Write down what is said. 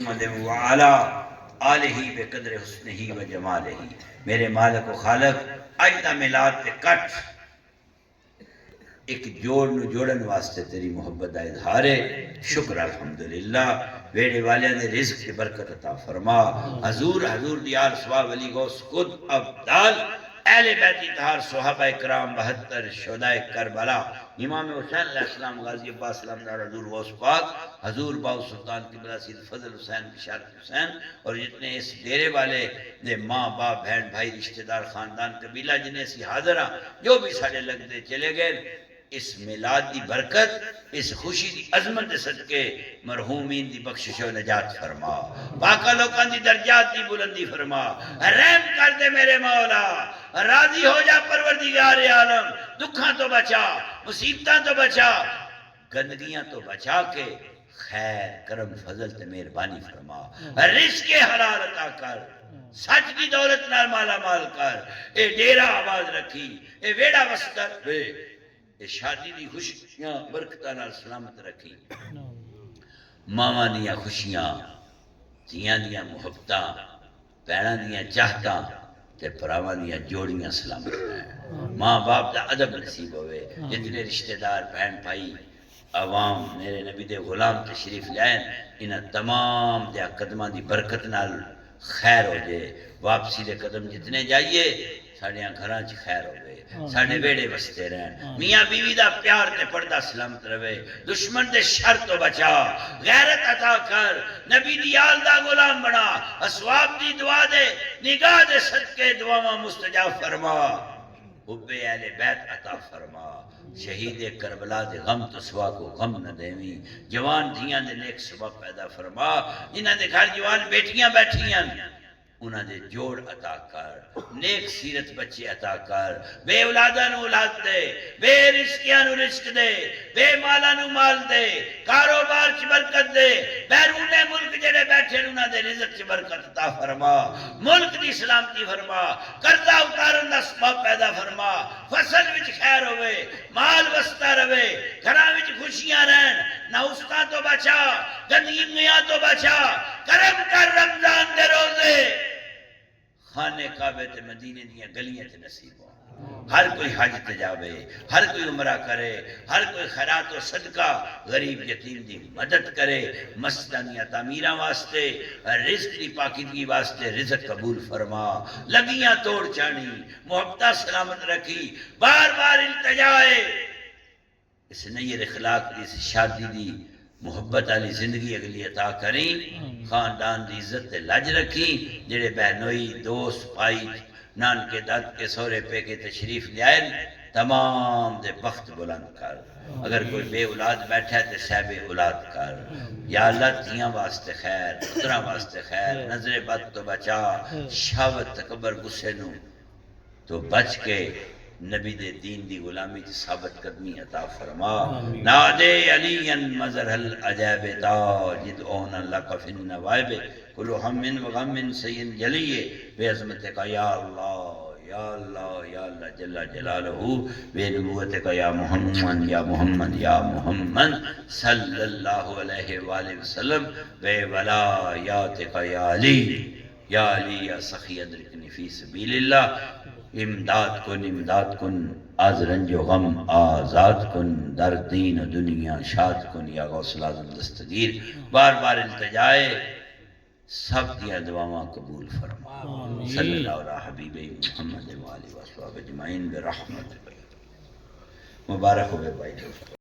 محمد وعلا آلہ بقدر حسنہ و جمالہ۔ میرے مالک و خالق اج دا میلاد تے کٹ ایک جوڑ نو جوڑن واسطے تیری محبت دا اظہار ہے۔ شکر الحمدللہ ویڑے والیاں دے رزق کی برکت عطا فرما۔ حضور دی آل صحابہ ولی غوث خود ابدال اہل بیت اطہار صحابہ اکرام 72 شہدائے کربلا امام حسین علیہ السلام غازی عباس سلامدار حضور غوث پاک حضور باؤ سلطان قبلہ سید فضل حسین بشارت حسین اور جتنے اس ڈیرے والے دے ماں باپ بہن بھائی رشتہ دار خاندان قبیلہ جنہیں اسی حاضر ہاں جو بھی سارے لگتے چلے گئے اس میلاد دی برکت اس خوشی دی عظمت دے صدقے مرحومین دی بخشش و نجات فرما۔ باقا لوکان دی درجات دی بلندی فرما۔ رحم کر دے میرے مولا، راضی ہو جا پروردگار عالم، دکھاں تو بچا، مصیبتاں تو بچا، گندگیاں تو بچا کے خیر کرم فضل تے مہربانی فرما۔ رزق حلال عطا کر، سچ کی دولت نال مالا مال کر، اے ڈیرہ آباد رکھی، اے ویڑا وسطر وے، اے شادی دی خوشیاں برکتاں نال سلامت رکھی، ماواں دیاں خوشیاں، دھیاں دیاں محبتاں، بہناں دیاں چاہتاں تے پراواں دیاں جوڑیاں سلامت رہن۔ ماں باپ دا ادب نصیب ہوئے، جتنے رشتہ دار بہن بھائی عوام میرے نبی دے غلام تشریف لائن انہاں تمام دے قدماں دی برکت نال خیر ہو جائے۔ واپسی دے قدم جتنے جائیے ساڑھے گھراں چ خیر ہو گئے، ساڑھے بیڑے بستے رہن، میاں بیوی دا پیار تے پردہ سلامت رہے، دشمن دے شر تو بچا، غیرت عطا کر، نبی دی آل دا غلام بنا، اسواب دی دعا دے نگاہ دے صدقے دعاواں مستجاب فرما، حب اہل بیت عطا فرما۔ شہید کربلا دے غم تو سوا کو غم نہ دیویں، جوان دھیاں دے نیک سبب پیدا فرما، انہاں دے گھر جوان بیٹیاں بیٹھیاں انہاں دے جوڑ عطا کر، نیک سیرت بچے عطا کر، بے اولاداں نو اولاد دے، بے رزقیاں نو رزق دے، بے مالاں نو مال دے، کاروبار چ برکت دے، بیرون ملک جڑے بیٹھے انہاں دے رزق چ برکت عطا فرما، ملک دی سلامتی فرما، قرضہ اتارن دا سبب پیدا فرما، فصل وچ خیر ہوئے، مال وستا رہے، گھراں وچ خوشیاں رہن، نحوستاں تو بچا، گندگیاں تو بچا، کرم کر رمضان دے روزے خانے کعبے تے مدینے دیاں گلیاں تے نصیب ہو۔ ہر کوئی حج تے جاوے، ہر کوئی عمرہ کرے، ہر کوئی خیرات و صدقہ غریب یتیم دی مدد کرے، مسجداں دیاں تعمیراں واسطے، رزق دی پاکیزگی واسطے رزق قبول فرما، لگیاں توڑ چانی، محبتہ سلامت رکھی، بار بار التجائے اس نیر اخلاق دی اس شادی دی محبت والی زندگی اگلی عطا کریں، خاندان دی عزت تے لج رکھی، جڑے بہنوئی دوست بھائی نانکے داد کے سورے پہ کے تشریف لائن تمام دے بخت بلند کر، اگر کوئی بے اولاد بیٹھا ہے تے صاحب اولاد کر، یا اللہ دھیاں واسطے خیر، پتراں واسطے خیر، نظر بد تو بچا، شہوت تکبر غصے نو تو بچ کے نبی دے دین دی غلامی تی ثابت قدمی عطا فرما۔ نادے علی مظہر العجائب تاجد اونا لک فی النوائب کل ہم و غم سین جلیے بے عظمتک یا اللہ یا اللہ یا اللہ جل جلالہ بے نبوتک یا محمد یا محمد یا محمد صلی اللہ علیہ وآلہ وسلم بے ولایاتک یا علی یا علی یا سخی ادرکنی فی سبیل اللہ، امداد کن از رنج و غم آزاد کن، در دین و دنیا شاد کن یا غوث العظم دستگیر۔ بار بار التجائے سب دیا دعاواں قبول فرما، صلی اللہ علیہ حبیب محمد وآلہ وصحبہ اجمعین برحمتک۔ مبارک ہو بھائی دوست۔